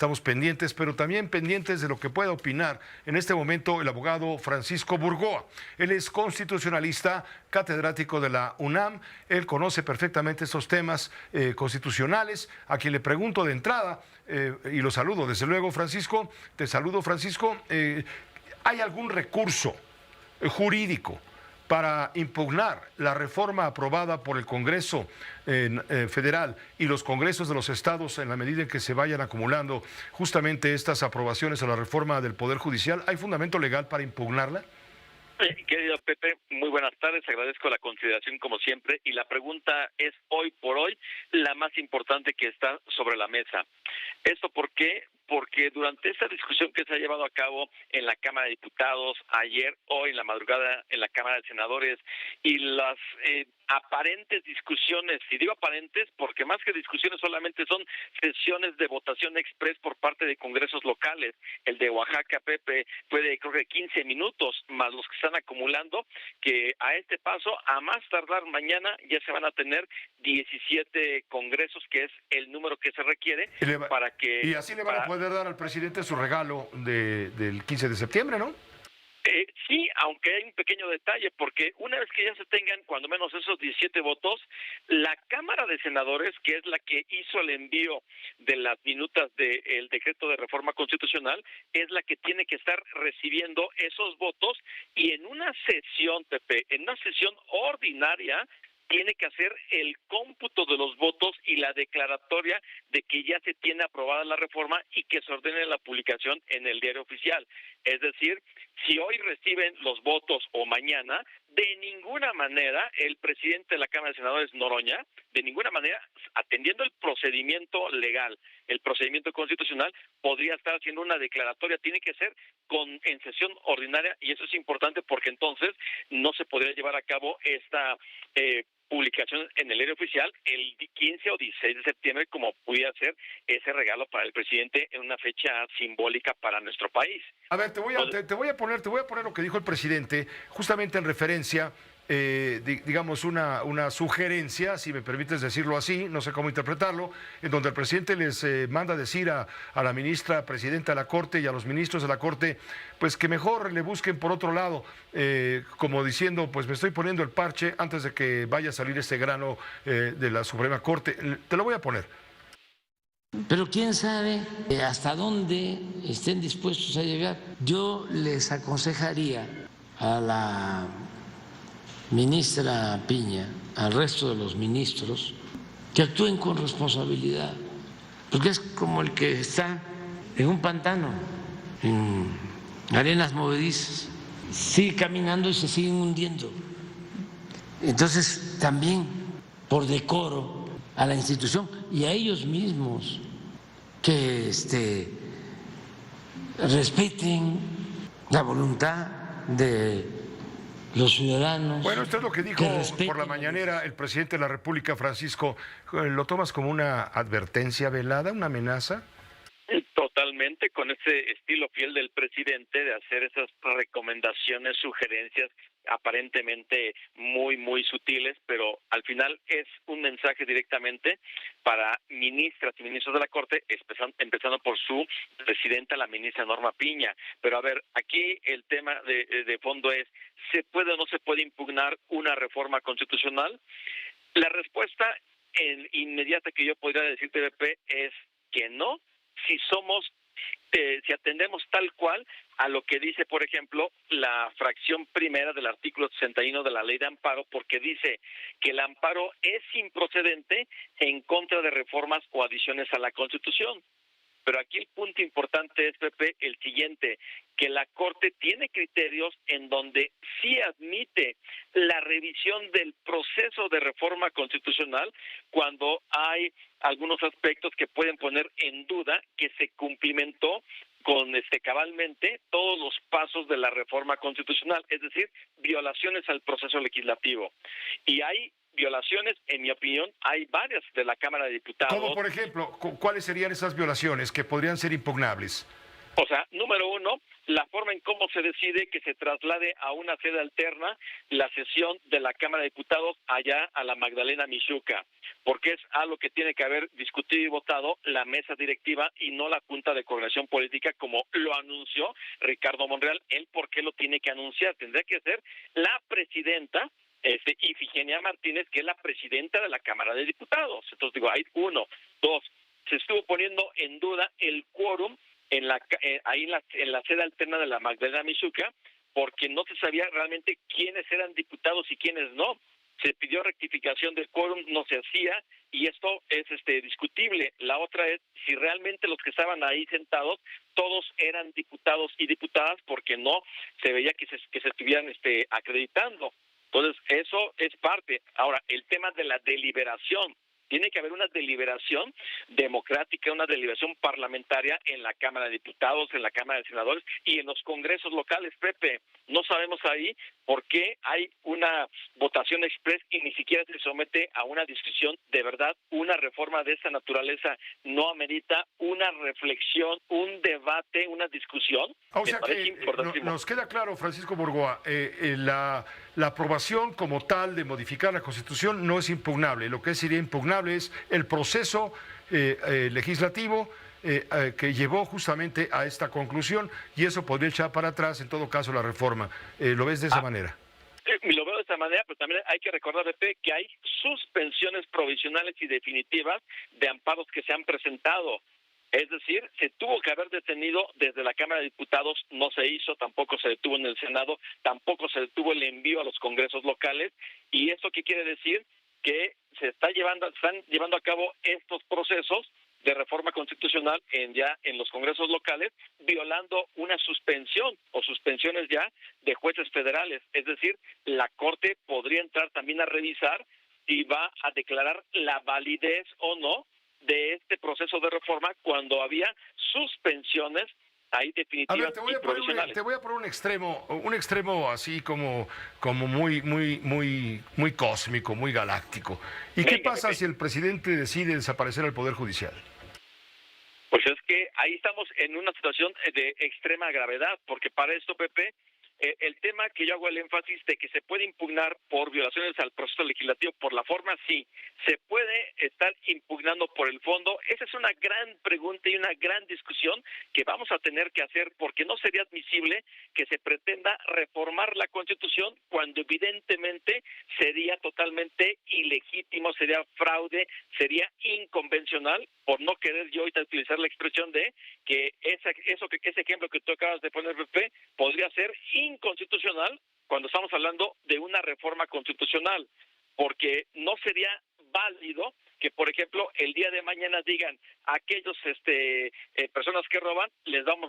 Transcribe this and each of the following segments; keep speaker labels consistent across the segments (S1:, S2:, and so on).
S1: estamos pendientes, pero también pendientes de lo que pueda opinar en este momento el abogado Francisco Burgoa. Él es constitucionalista, catedrático de la UNAM, él conoce perfectamente estos temas constitucionales, a quien le pregunto de entrada, y lo saludo desde luego, Francisco, te saludo, Francisco, ¿hay algún recurso jurídico para impugnar la reforma aprobada por el Congreso federal y los congresos de los estados en la medida en que se vayan acumulando justamente estas aprobaciones a la reforma del Poder Judicial? ¿Hay fundamento legal para impugnarla?
S2: Querido Pepe, muy buenas tardes, agradezco la consideración como siempre y la pregunta es hoy por hoy la más importante que está sobre la mesa. ¿Esto por qué? Porque durante esta discusión que se ha llevado a cabo en la Cámara de Diputados, ayer, hoy en la madrugada en la Cámara de Senadores y las aparentes discusiones, y digo aparentes porque más que discusiones solamente son sesiones de votación express por parte de congresos locales. El de Oaxaca, Pepe, fue de creo que 15 minutos, más los que están acumulando, que a este paso, a más tardar mañana, ya se van a tener 17 congresos, que es el número que se requiere para que...
S1: Y así le van a poder dar al presidente su regalo del 15 de septiembre, ¿no?
S2: Sí, aunque hay un pequeño detalle, porque una vez que ya se tengan cuando menos esos 17 votos, la Cámara de Senadores, que es la que hizo el envío de las minutas del decreto de reforma constitucional, es la que tiene que estar recibiendo esos votos y en una sesión, Pepe, en una sesión ordinaria, tiene que hacer el cómputo de los votos y la declaratoria de que ya se tiene aprobada la reforma y que se ordene la publicación en el diario oficial. Es decir, si hoy reciben los votos o mañana, de ninguna manera el presidente de la Cámara de Senadores, Noroña, de ninguna manera, atendiendo el procedimiento legal, el procedimiento constitucional, podría estar haciendo una declaratoria. Tiene que ser en sesión ordinaria y eso es importante porque entonces no se podría llevar a cabo esta publicación en el diario oficial el 15 o 16 de septiembre, como pudiera ser ese regalo para el presidente en una fecha simbólica para nuestro país.
S1: A ver, te voy a poner lo que dijo el presidente, justamente en referencia, digamos, una sugerencia, si me permites decirlo así, no sé cómo interpretarlo, en donde el presidente les manda decir a la ministra presidenta de la Corte y a los ministros de la Corte, pues que mejor le busquen por otro lado, como diciendo, pues me estoy poniendo el parche antes de que vaya a salir este grano de la Suprema Corte. Te lo voy a poner.
S3: Pero quién sabe hasta dónde estén dispuestos a llegar. Yo les aconsejaría a la ministra Piña, al resto de los ministros, que actúen con responsabilidad, porque es como el que está en un pantano, en arenas movedizas, sigue caminando y se siguen hundiendo. Entonces, también por decoro a la institución y a ellos mismos, que respeten la voluntad de los ciudadanos.
S1: Bueno, esto es lo que dijo por la mañanera el presidente de la República, Francisco. ¿Lo tomas como una advertencia velada, una amenaza?
S2: Totalmente, con ese estilo fiel del presidente de hacer esas recomendaciones, sugerencias aparentemente muy, muy sutiles, pero al final es un mensaje directamente para ministras y ministros de la Corte, empezando por su presidenta, la ministra Norma Piña. Pero a ver, aquí el tema de fondo es, ¿se puede o no se puede impugnar una reforma constitucional? La respuesta inmediata que yo podría decirte, BP, es que no, si atendemos tal cual a lo que dice, por ejemplo, la fracción primera del artículo 61 de la Ley de Amparo, porque dice que el amparo es improcedente en contra de reformas o adiciones a la Constitución. Pero aquí el punto importante es, Pepe, el siguiente, que la Corte tiene criterios en donde sí admite la revisión del proceso de reforma constitucional cuando hay algunos aspectos que pueden poner en duda que se cumplimentó con cabalmente todos los pasos de la reforma constitucional, es decir, violaciones al proceso legislativo. Y hay violaciones, en mi opinión, hay varias de la Cámara de Diputados.
S1: ¿Cómo, por ejemplo, cuáles serían esas violaciones que podrían ser impugnables?
S2: O sea, número uno, la forma en cómo se decide que se traslade a una sede alterna la sesión de la Cámara de Diputados allá a la Magdalena Mixhuca, porque es algo que tiene que haber discutido y votado la mesa directiva y no la Junta de Coordinación Política, como lo anunció Ricardo Monreal. Él, ¿por qué lo tiene que anunciar? Tendría que ser la presidenta Ifigenia Martínez, que es la presidenta de la Cámara de Diputados. Entonces digo, hay uno, dos, se estuvo poniendo en duda el quórum ahí en la sede alterna de la Magdalena Mixhuca, porque no se sabía realmente quiénes eran diputados y quiénes no. Se pidió rectificación del quórum, no se hacía, y esto es discutible. La otra es si realmente los que estaban ahí sentados todos eran diputados y diputadas, porque no se veía que se estuvieran acreditando. Entonces, eso es parte. Ahora, el tema de la deliberación. Tiene que haber una deliberación democrática, una deliberación parlamentaria en la Cámara de Diputados, en la Cámara de Senadores y en los congresos locales, Pepe. No sabemos ahí por qué hay una votación express y ni siquiera se somete a una discusión. De verdad, una reforma de esa naturaleza no amerita una reflexión, un debate, una discusión.
S1: O sea que nos queda claro, Francisco Burgoa, la aprobación como tal de modificar la Constitución no es impugnable. Lo que sería impugnable es el proceso legislativo que llevó justamente a esta conclusión, y eso podría echar para atrás, en todo caso, la reforma. ¿Lo ves de esa manera?
S2: Lo veo de esta manera, pero también hay que recordar, Pepe, que hay suspensiones provisionales y definitivas de amparos que se han presentado. Es decir, se tuvo que haber detenido desde la Cámara de Diputados, no se hizo, tampoco se detuvo en el Senado, tampoco se detuvo el envío a los congresos locales. ¿Y esto qué quiere decir? Que están llevando a cabo estos procesos de reforma constitucional en los congresos locales, violando una suspensión o suspensiones ya de jueces federales. Es decir, la Corte podría entrar también a revisar si va a declarar la validez o no de este proceso de reforma cuando había suspensiones ahí definitivas.
S1: A ver, te voy a poner un extremo así como muy cósmico, muy galáctico. ¿Y qué pasa si el presidente decide desaparecer el Poder Judicial?
S2: Pues es que ahí estamos en una situación de extrema gravedad, porque para esto, Pepe, el tema que yo hago el énfasis de que se puede impugnar por violaciones al proceso legislativo, por la forma, sí. ¿Se puede estar impugnando por el fondo? Esa es una gran pregunta y una gran discusión que vamos a tener que hacer, porque no sería admisible que se pretenda reformar la Constitución cuando evidentemente sería totalmente ilegítimo, sería fraude, sería inconvencional, por no querer yo ahorita utilizar la expresión de que ese ejemplo que tú acabas de poner, Pepe, podría ser inconstitucional cuando estamos hablando de una reforma constitucional, porque no sería válido que, por ejemplo, el día de mañana digan a aquellos personas que roban,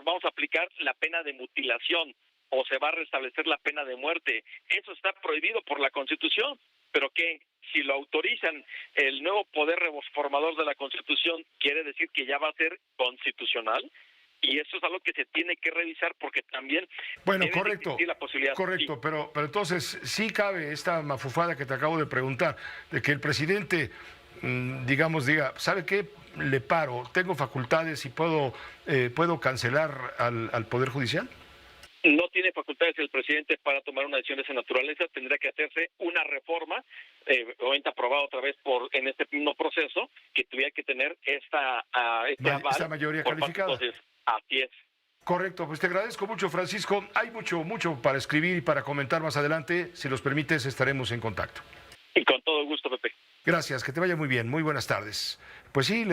S2: vamos a aplicar la pena de mutilación o se va a restablecer la pena de muerte. Eso está prohibido por la Constitución, pero que si lo autorizan el nuevo poder reformador de la Constitución, quiere decir que ya va a ser constitucional. Y eso es algo que se tiene que revisar, porque también debe existir la posibilidad.
S1: Correcto,
S2: sí.
S1: pero entonces sí cabe esta mafufada que te acabo de preguntar, de que el presidente, digamos, diga, ¿sabe qué? Le paro, tengo facultades y puedo cancelar al Poder Judicial.
S2: No tiene facultades el presidente para tomar una decisión de esa naturaleza. Tendrá que hacerse una reforma, obviamente aprobada otra vez en este mismo proceso, que tuviera que tener esta
S1: mayoría calificada.
S2: Entonces, así es.
S1: Correcto, pues te agradezco mucho, Francisco. Hay mucho para escribir y para comentar más adelante. Si los permites, estaremos en contacto.
S2: Y con todo gusto, Pepe.
S1: Gracias, que te vaya muy bien. Muy buenas tardes. Pues sí,